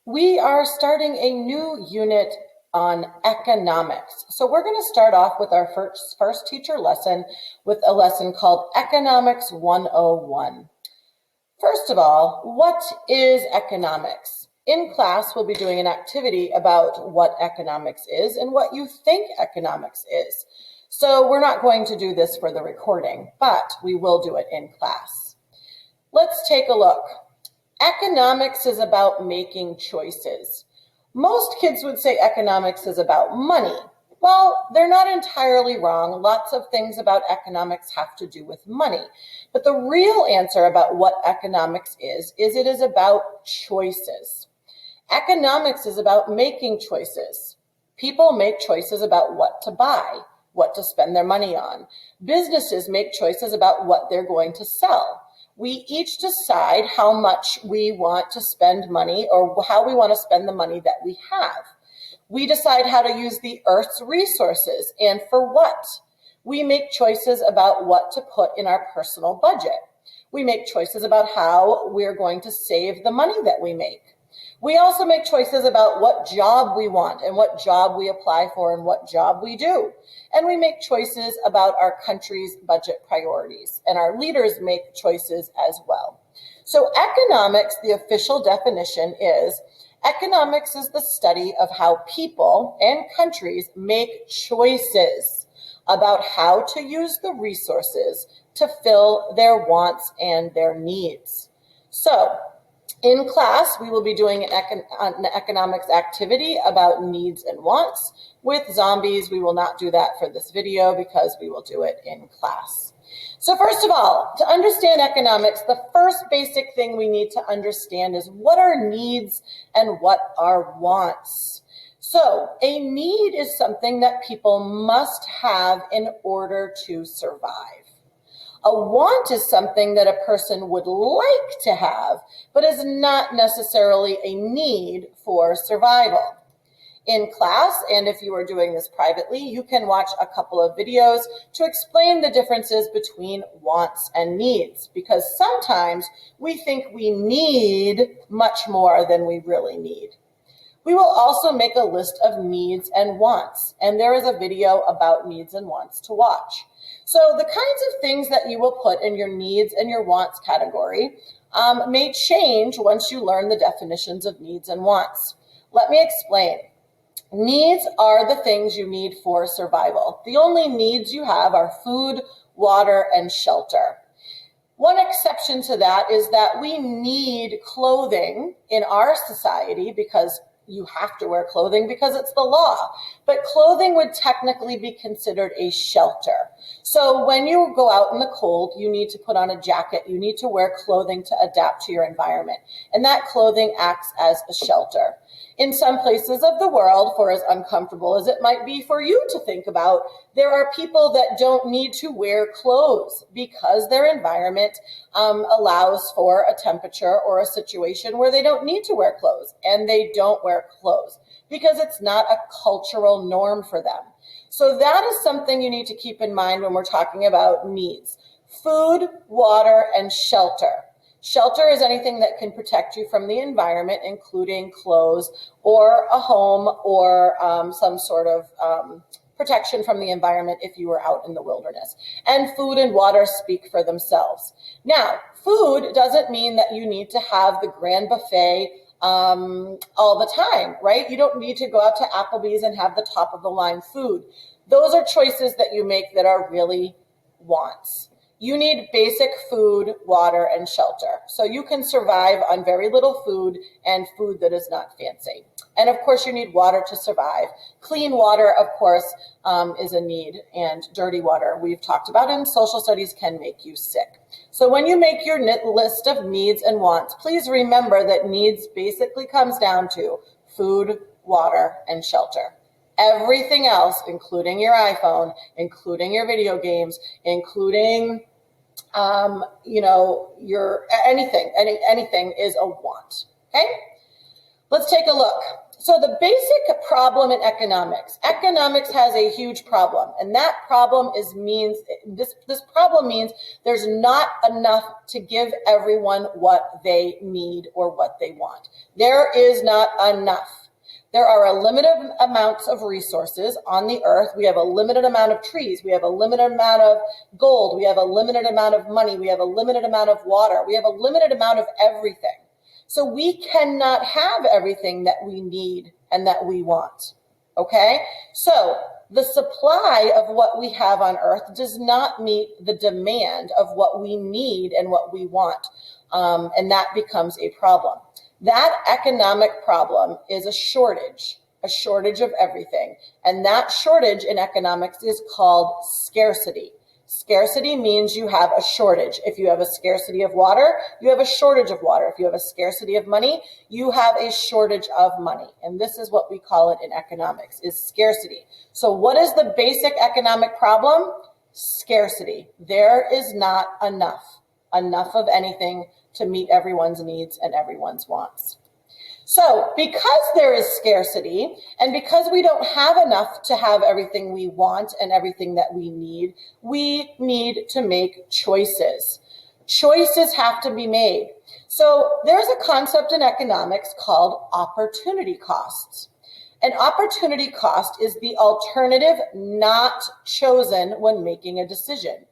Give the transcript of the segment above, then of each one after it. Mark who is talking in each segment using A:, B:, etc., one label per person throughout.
A: We are starting a new unit on economics. So we're going to start off with our first teacher lesson with a lesson called Economics 101. First of all, what is economics? In class, we'll be doing an activity about what economics is and what you think economics is. So we're not going to do this for the recording, but we will do it in class. Let's take a look. Economics is about making choices. Most kids would say economics is about money. Well, they're not entirely wrong. Lots of things about economics have to do with money. But the real answer about what economics is it is about choices. Economics is about making choices. People make choices about what to buy, what to spend their money on. Businesses make choices about what they're going to sell. We each decide how much we want to spend money or how we want to spend the money that we have. We decide how to use the earth's resources and for what. We make choices about what to put in our personal budget. We make choices about how we're going to save the money that we make. We also make choices about what job we want and what job we apply for and what job we do. And we make choices about our country's budget priorities, and our leaders make choices as well. So economics, the official definition is, economics is the study of how people and countries make choices about how to use the resources to fill their wants and their needs. So in class, we will be doing an economics activity about needs and wants. With zombies, we will not do that for this video because we will do it in class. So first of all, to understand economics, the first basic thing we need to understand is what are needs and what are wants. So a need is something that people must have in order to survive. A want is something that a person would like to have, but is not necessarily a need for survival. In class, and if you are doing this privately, you can watch a couple of videos to explain the differences between wants and needs, because sometimes we think we need much more than we really need. We will also make a list of needs and wants, and there is a video about needs and wants to watch. So the kinds of things that you will put in your needs and your wants category may change once you learn the definitions of needs and wants. Let me explain. Needs are the things you need for survival. The only needs you have are food, water, and shelter. One exception to that is that we need clothing in our society because you have to wear clothing because it's the law. But clothing would technically be considered a shelter. So when you go out in the cold, you need to put on a jacket. You need to wear clothing to adapt to your environment. And that clothing acts as a shelter. In some places of the world, for as uncomfortable as it might be for you to think about, there are people that don't need to wear clothes because their environment allows for a temperature or a situation where they don't need to wear clothes, and they don't wear clothes because it's not a cultural norm for them. So that is something you need to keep in mind when we're talking about needs. Food, water, and shelter. Shelter is anything that can protect you from the environment, including clothes or a home or some sort of protection from the environment if you were out in the wilderness. And food and water speak for themselves. Now, food doesn't mean that you need to have the grand buffet all the time, right? You don't need to go out to Applebee's and have the top of the line food. Those are choices that you make that are really wants. You need basic food, water, and shelter. So you can survive on very little food and food that is not fancy. And of course, you need water to survive. Clean water, of course, is a need, and dirty water, we've talked about in social studies, can make you sick. So when you make your list of needs and wants, please remember that needs basically comes down to food, water, and shelter. Everything else, including your iPhone, including your video games, including, your anything is a want. Okay, let's take a look. So the basic problem in economics has a huge problem, and that problem means there's not enough to give everyone what they need or what they want. There is not enough. There are a limited amounts of resources on the earth. We have a limited amount of trees. We have a limited amount of gold. We have a limited amount of money. We have a limited amount of water. We have a limited amount of everything. So we cannot have everything that we need and that we want, okay? So the supply of what we have on earth does not meet the demand of what we need and what we want, and that becomes a problem. That economic problem is a shortage of everything, and that shortage in economics is called scarcity. Scarcity means you have a shortage. If you have a scarcity of water, you have a shortage of water. If you have a scarcity of money, you have a shortage of money. And this is what we call it in economics, is scarcity. So what is the basic economic problem? Scarcity. There is not enough of anything to meet everyone's needs and everyone's wants. So because there is scarcity and because we don't have enough to have everything we want and everything that we need to make choices. Choices have to be made. So there's a concept in economics called opportunity costs. An opportunity cost is the alternative not chosen when making a decision.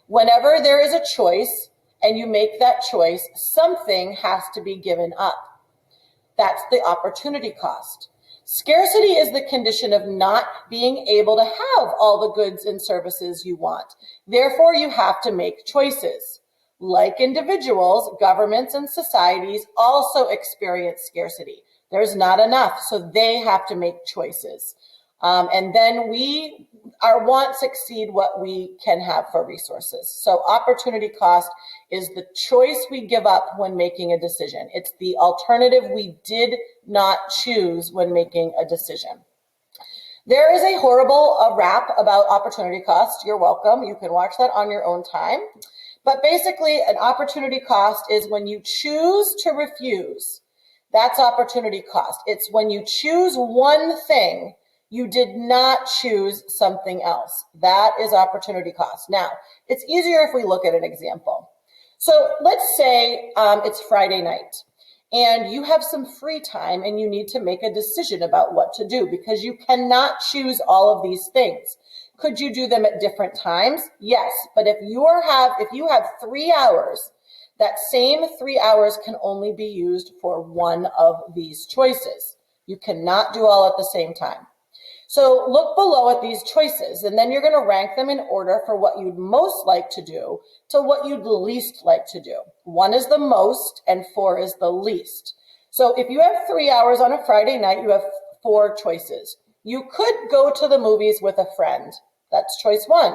A: Whenever there is a choice and you make that choice, something has to be given up. That's the opportunity cost. Scarcity is the condition of not being able to have all the goods and services you want. Therefore, you have to make choices. Like individuals, governments and societies also experience scarcity. There's not enough, so they have to make choices. And then our wants exceed what we can have for resources. So opportunity cost is the choice we give up when making a decision. It's the alternative we did not choose when making a decision. There is a horrible rap about opportunity cost. You're welcome. You can watch that on your own time. But basically, an opportunity cost is when you choose to refuse. That's opportunity cost. It's when you choose one thing, you did not choose something else. That is opportunity cost. Now, it's easier if we look at an example. So let's say it's Friday night and you have some free time and you need to make a decision about what to do because you cannot choose all of these things. Could you do them at different times? Yes, but if you have 3 hours, that same 3 hours can only be used for one of these choices. You cannot do all at the same time. So look below at these choices, and then you're going to rank them in order for what you'd most like to do to what you'd least like to do. 1 is the most, and 4 is the least. So if you have 3 hours on a Friday night, you have 4 choices. You could go to the movies with a friend. That's choice 1.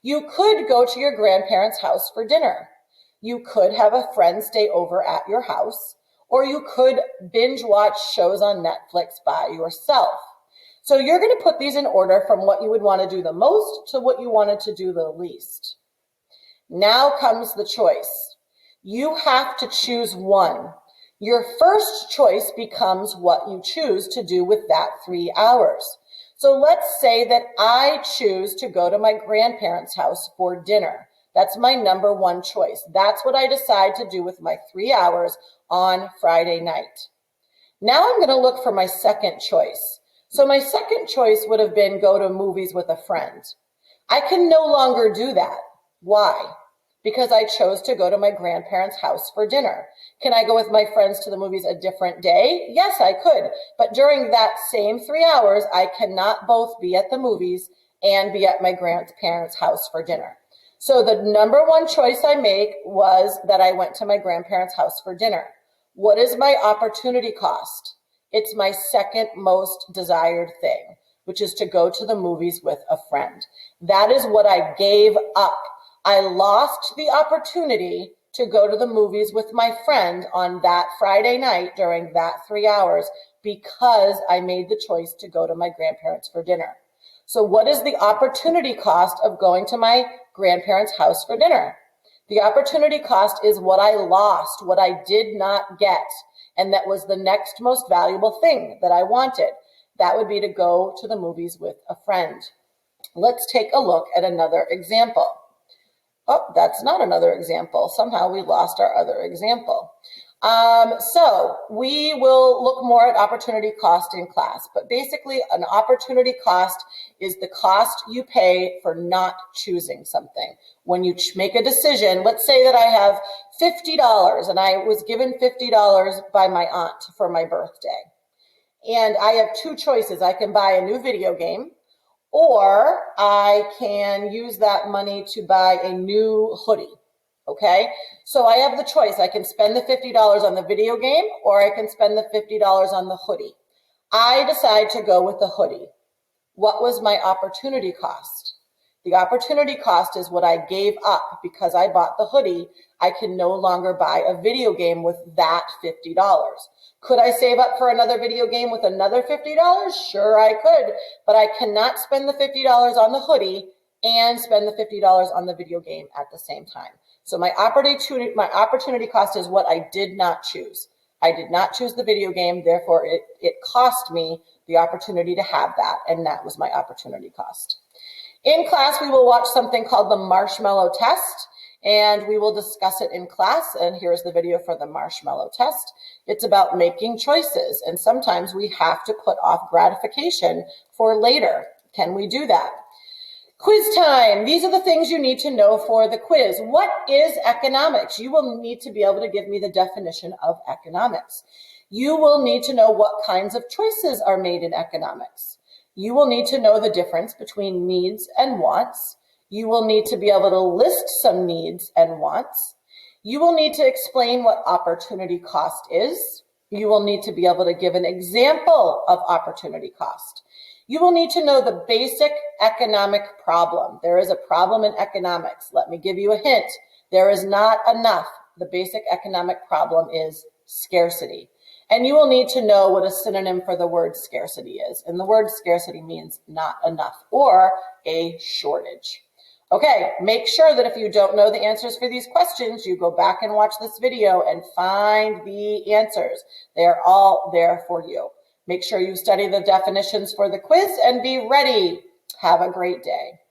A: You could go to your grandparents' house for dinner. You could have a friend stay over at your house, or you could binge watch shows on Netflix by yourself. So you're going to put these in order from what you would want to do the most to what you wanted to do the least. Now comes the choice. You have to choose one. Your first choice becomes what you choose to do with that 3 hours. So let's say that I choose to go to my grandparents' house for dinner. That's my number 1 choice. That's what I decide to do with my 3 hours on Friday night. Now I'm going to look for my second choice. So my second choice would have been go to movies with a friend. I can no longer do that. Why? Because I chose to go to my grandparents' house for dinner. Can I go with my friends to the movies a different day? Yes, I could. But during that same 3 hours, I cannot both be at the movies and be at my grandparents' house for dinner. So the number 1 choice I make was that I went to my grandparents' house for dinner. What is my opportunity cost? It's my second most desired thing, which is to go to the movies with a friend. That is what I gave up. I lost the opportunity to go to the movies with my friend on that Friday night during that 3 hours because I made the choice to go to my grandparents for dinner. So what is the opportunity cost of going to my grandparents' house for dinner? The opportunity cost is what I lost, what I did not get. and that was the next most valuable thing that I wanted. That would be to go to the movies with a friend. Let's take a look at another example. Oh, that's not another example. Somehow we lost our other example. So we will look more at opportunity cost in class, but basically an opportunity cost is the cost you pay for not choosing something. When you make a decision, let's say that I have $50 and I was given $50 by my aunt for my birthday. And I have two choices. I can buy a new video game, or I can use that money to buy a new hoodie. Okay, so I have the choice. I can spend the $50 on the video game, or I can spend the $50 on the hoodie. I decide to go with the hoodie. What was my opportunity cost? The opportunity cost is what I gave up because I bought the hoodie. I can no longer buy a video game with that $50. Could I save up for another video game with another $50? Sure, I could, but I cannot spend the $50 on the hoodie and spend the $50 on the video game at the same time. So my opportunity cost is what I did not choose. I did not choose the video game, therefore it cost me the opportunity to have that, and that was my opportunity cost. In class, we will watch something called the marshmallow test, and we will discuss it in class, and here's the video for the marshmallow test. It's about making choices, and sometimes we have to put off gratification for later. Can we do that? Quiz time. These are the things you need to know for the quiz. What is economics? You will need to be able to give me the definition of economics. You will need to know what kinds of choices are made in economics. You will need to know the difference between needs and wants. You will need to be able to list some needs and wants. You will need to explain what opportunity cost is. You will need to be able to give an example of opportunity cost. You will need to know the basic economic problem. There is a problem in economics. Let me give you a hint. There is not enough. The basic economic problem is scarcity. And you will need to know what a synonym for the word scarcity is. And the word scarcity means not enough or a shortage. Okay, make sure that if you don't know the answers for these questions, you go back and watch this video and find the answers. They are all there for you. Make sure you study the definitions for the quiz and be ready. Have a great day.